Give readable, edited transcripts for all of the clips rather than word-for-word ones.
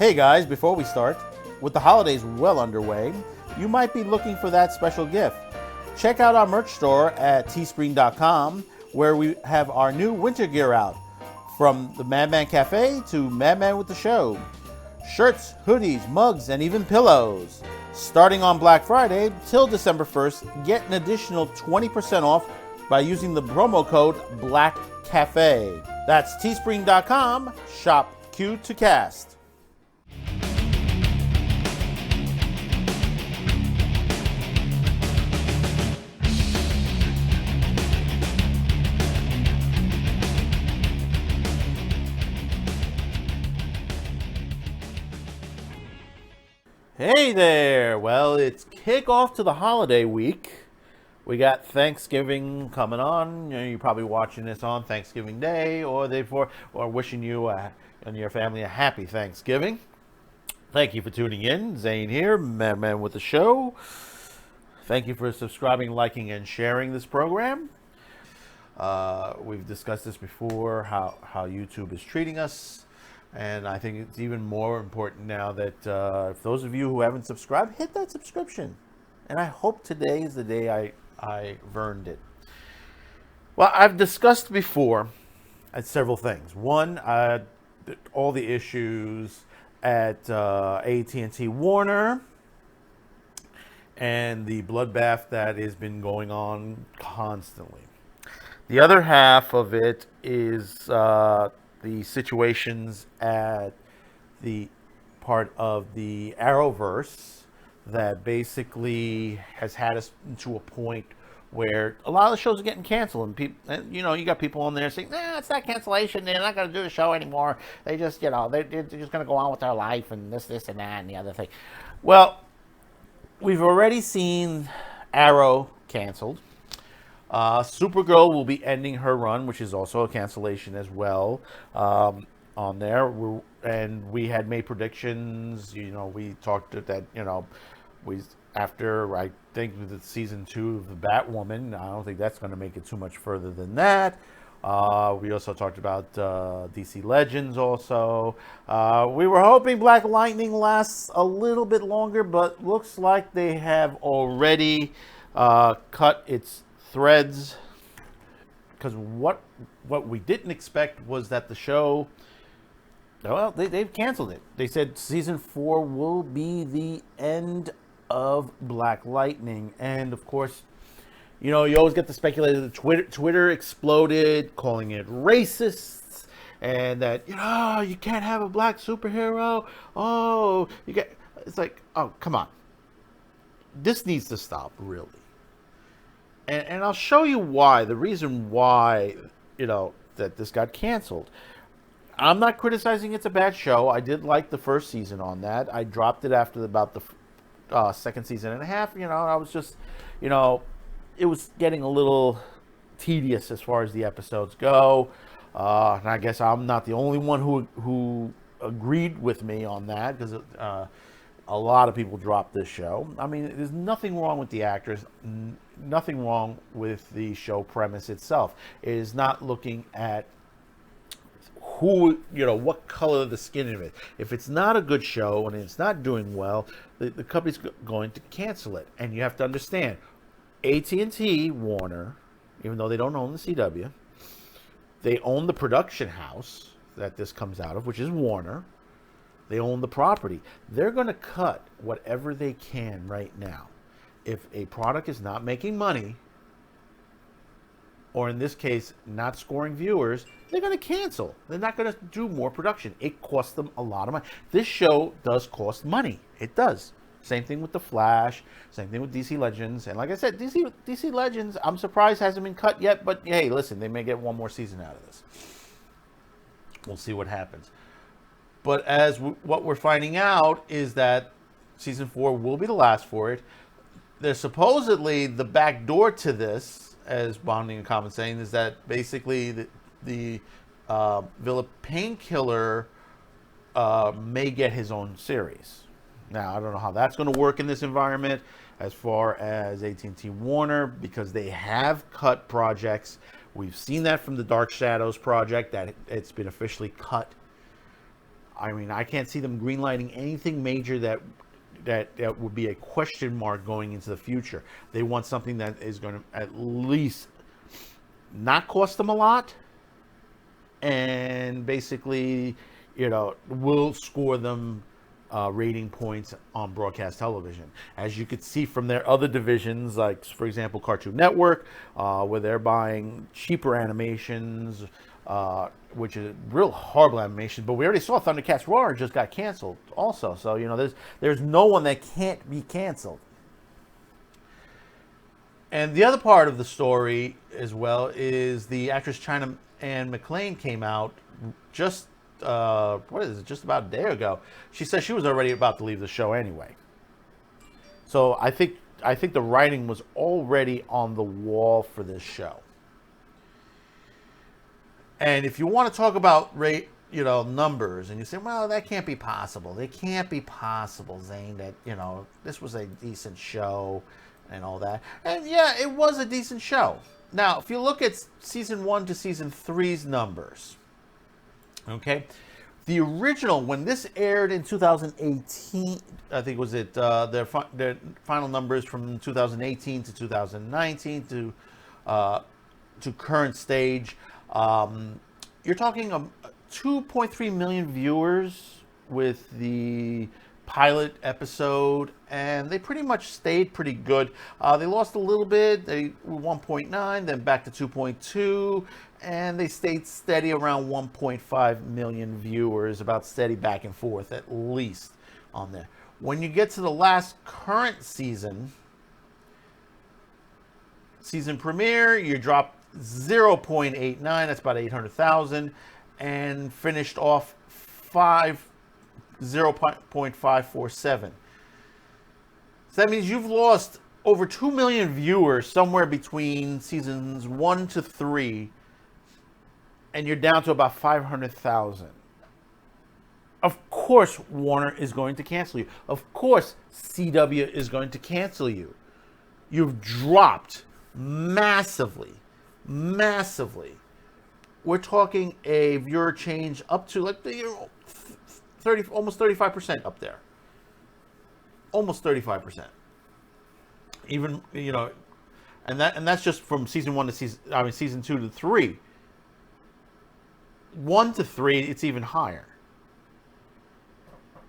Hey guys, before we start, with the holidays well underway, you might be looking for that special gift. Check out our merch store at teespring.com, where we have our new winter gear out. From the Madman Cafe to Madman with the Show. Shirts, hoodies, mugs, and even pillows. Starting on Black Friday till December 1st, get an additional 20% off by using the promo code BLACKCAFE. That's teespring.com, shop Q to cast. Hey there! Well, it's kickoff to the holiday week. We got Thanksgiving coming on. You're probably watching this on Thanksgiving Day or the day before, or wishing you and your family a happy Thanksgiving. Thank you for tuning in. Zane here, Madman with the Show. Thank you for subscribing, liking, and sharing this program. We've discussed this before, how YouTube is treating us. And I think it's even more important now that if those of you who haven't subscribed, hit that subscription. And I hope today is the day I've earned it. Well, I've discussed before several things. One, all the issues at AT&T Warner and the bloodbath that has been going on constantly. The other half of it is the situations at the part of the Arrowverse that basically has had us to a point where a lot of the shows are getting canceled, and people, you got people on there saying, "Nah, it's not cancellation. They're not going to do the show anymore. They just, they're just going to go on with their life and this, and that, and the other thing." Well, we've already seen Arrow canceled. Supergirl will be ending her run, which is also a cancellation as well, on there. And we had made predictions. We talked that, after, I think, the season 2 of the Batwoman, I don't think that's going to make it too much further than that. We also talked about DC Legends also. We were hoping Black Lightning lasts a little bit longer, but looks like they have already cut its threads, because what we didn't expect was that the show, well, they've canceled it. They said season 4 will be the end of Black Lightning, and of course, you always get the speculated that Twitter exploded, calling it racists, and that you can't have a black superhero. It's like, oh, come on, this needs to stop, really. And I'll show you why. The reason why, that this got canceled. I'm not criticizing it's a bad show. I did like the first season on that. I dropped it after about the second season and a half. I was just, it was getting a little tedious as far as the episodes go. And I guess I'm not the only one who agreed with me on that, because a lot of people dropped this show. I mean, there's nothing wrong with the actors, nothing wrong with the show premise itself. It is not looking at what color the skin of it. If it's not a good show and it's not doing well, the company's going to cancel it. And you have to understand, AT&T Warner, even though they don't own the CW, they own the production house that this comes out of, which is Warner. They own the property. They're going to cut whatever they can right now. If a product is not making money, or in this case, not scoring viewers, they're going to cancel. They're not going to do more production. It costs them a lot of money. This show does cost money. It does. Same thing with The Flash. Same thing with DC Legends. And like I said, DC Legends, I'm surprised hasn't been cut yet. But hey, listen, they may get one more season out of this. We'll see what happens. But what we're finding out is that season 4 will be the last for it. There's supposedly the back door to this, as Bonding and Common saying, is that basically the Villa Painkiller may get his own series. Now, I don't know how that's going to work in this environment as far as AT&T Warner, because they have cut projects. We've seen that from the Dark Shadows project, that it's been officially cut. I mean, I can't see them greenlighting anything major that would be a question mark going into the future. They want something that is going to at least not cost them a lot, and basically, will score them rating points on broadcast television. As you could see from their other divisions, like, for example, Cartoon Network, where they're buying cheaper animations, which is real horrible animation. But we already saw Thundercats Roar just got canceled also. So, there's no one that can't be canceled. And the other part of the story as well is the actress China Anne McClain came out just just about a day ago. She said she was already about to leave the show anyway. So I think the writing was already on the wall for this show. And if you want to talk about numbers, and you say, well, that can't be possible. It can't be possible, Zane, that this was a decent show and all that. And yeah, it was a decent show. Now, if you look at season 1 to season 3's numbers, okay, the original, when this aired in 2018, I think was it their final numbers from 2018 to 2019 to current stage. You're talking 2.3 million viewers with the pilot episode, and they pretty much stayed pretty good. They lost a little bit. They were 1.9, then back to 2.2, and they stayed steady around 1.5 million viewers, about steady back and forth at least on there. When you get to the last current season premiere, you drop 0.89, that's about 800,000, and finished off 0.547. So that means you've lost over 2 million viewers somewhere between seasons 1 to 3, and you're down to about 500,000. Of course, Warner is going to cancel you. Of course, CW is going to cancel you. You've dropped massively. We're talking a viewer change up to 30, almost 35% up there. Almost 35%. Even, and that's just from season 1 to season 2 to 3. 1 to 3, it's even higher.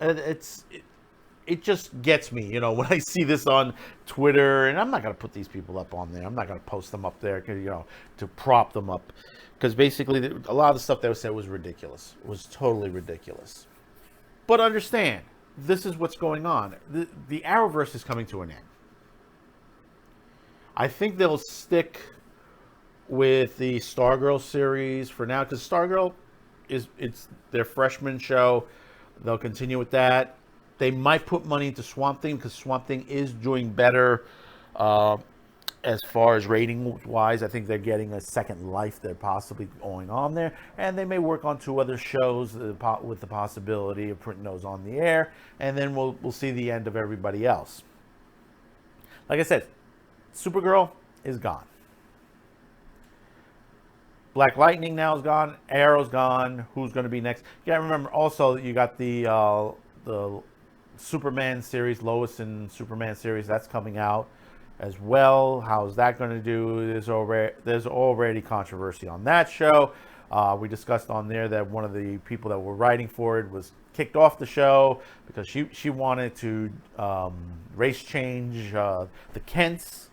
And it just gets me, when I see this on Twitter, and I'm not going to put these people up on there. I'm not going to post them up there, to prop them up. Because basically, a lot of the stuff that was said was ridiculous. It was totally ridiculous. But understand, this is what's going on. The Arrowverse is coming to an end. I think they'll stick with the Stargirl series for now, because Stargirl it's their freshman show. They'll continue with that. They might put money into Swamp Thing, because Swamp Thing is doing better as far as rating wise. I think they're getting a second life they're possibly going on there, and they may work on 2 other shows with the possibility of putting those on the air, and then we'll see the end of everybody else. Like I said, Supergirl is gone. Black Lightning now is gone. Arrow's gone. Who's going to be next? Yeah, remember also you got the Superman series, Lois and Superman series, that's coming out as well. How's that going to do? There's already controversy on that show. We discussed on there that one of the people that were writing for it was kicked off the show because she wanted to race change the Kents,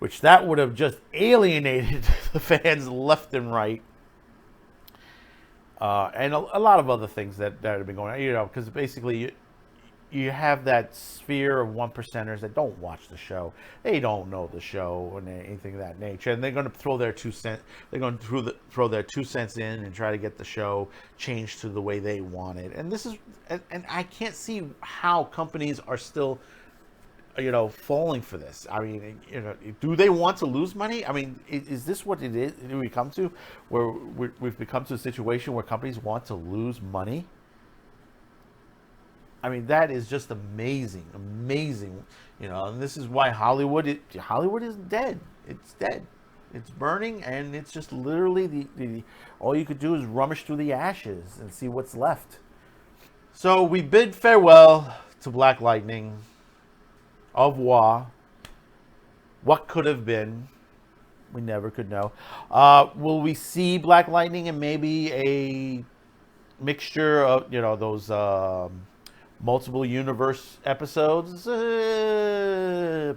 which that would have just alienated the fans left and right. And a lot of other things that have been going on, because basically you have that sphere of 1%ers that don't watch the show. They don't know the show and anything of that nature, and they're going to throw their 2 cents. They're going to throw their 2 cents in and try to get the show changed to the way they want it. And and I can't see how companies are still, falling for this. I mean, do they want to lose money? I mean, is this what it is? Do we come to where we've become to a situation where companies want to lose money? I mean, that is just amazing. And this is why Hollywood is dead. It's dead. It's burning, and it's just literally all you could do is rummage through the ashes and see what's left. So we bid farewell to Black Lightning. Au revoir. What could have been? We never could know. Will we see Black Lightning and maybe a mixture of, those multiple universe episodes?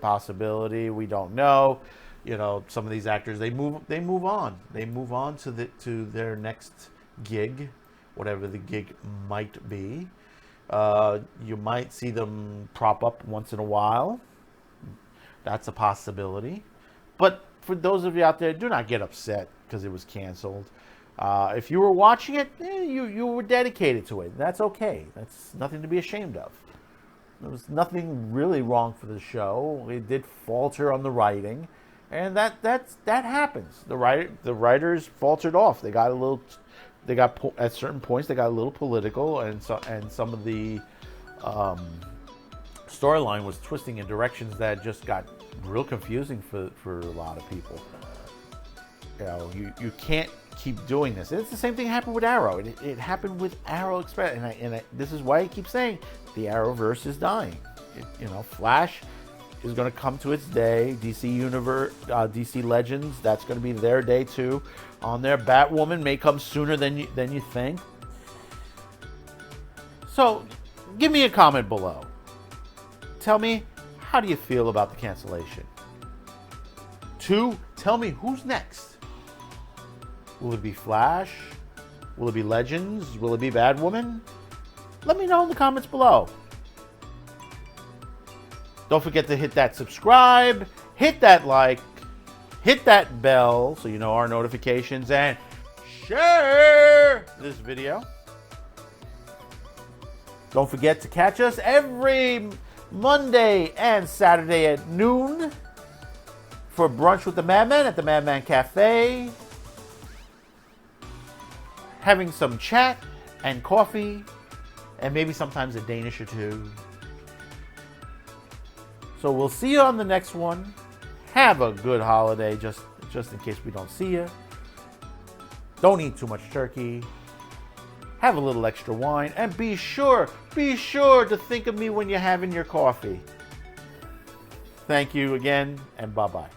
Possibility. We don't know. Some of these actors, they move on. They move on to their next gig, whatever the gig might be. You might see them prop up once in a while. That's a possibility. But for those of you out there, do not get upset because it was canceled. If you were watching it, you were dedicated to it. That's okay. That's nothing to be ashamed of. There was nothing really wrong for the show. It did falter on the writing, and that happens. The writers faltered off. They got at certain points they got a little political, and some of the storyline was twisting in directions that just got real confusing for a lot of people. You can't keep doing this. It's the same thing happened with Arrow. It happened with Arrow Express, and this is why I keep saying the Arrowverse is dying. Flash is going to come to its day. DC Universe, DC Legends, that's going to be their day too. On there, Batwoman may come sooner than you think. So, give me a comment below. Tell me, how do you feel about the cancellation? 2, tell me who's next. Will it be Flash? Will it be Legends? Will it be Batwoman? Let me know in the comments below. Don't forget to hit that subscribe, hit that like, hit that bell so you know our notifications, and share this video. Don't forget to catch us every Monday and Saturday at noon for brunch with the Madman at the Madman Cafe. Having some chat and coffee, and maybe sometimes a Danish or two. So we'll see you on the next one. Have a good holiday, just in case we don't see you. Don't eat too much turkey. Have a little extra wine, and be sure to think of me when you're having your coffee. Thank you again, and bye-bye.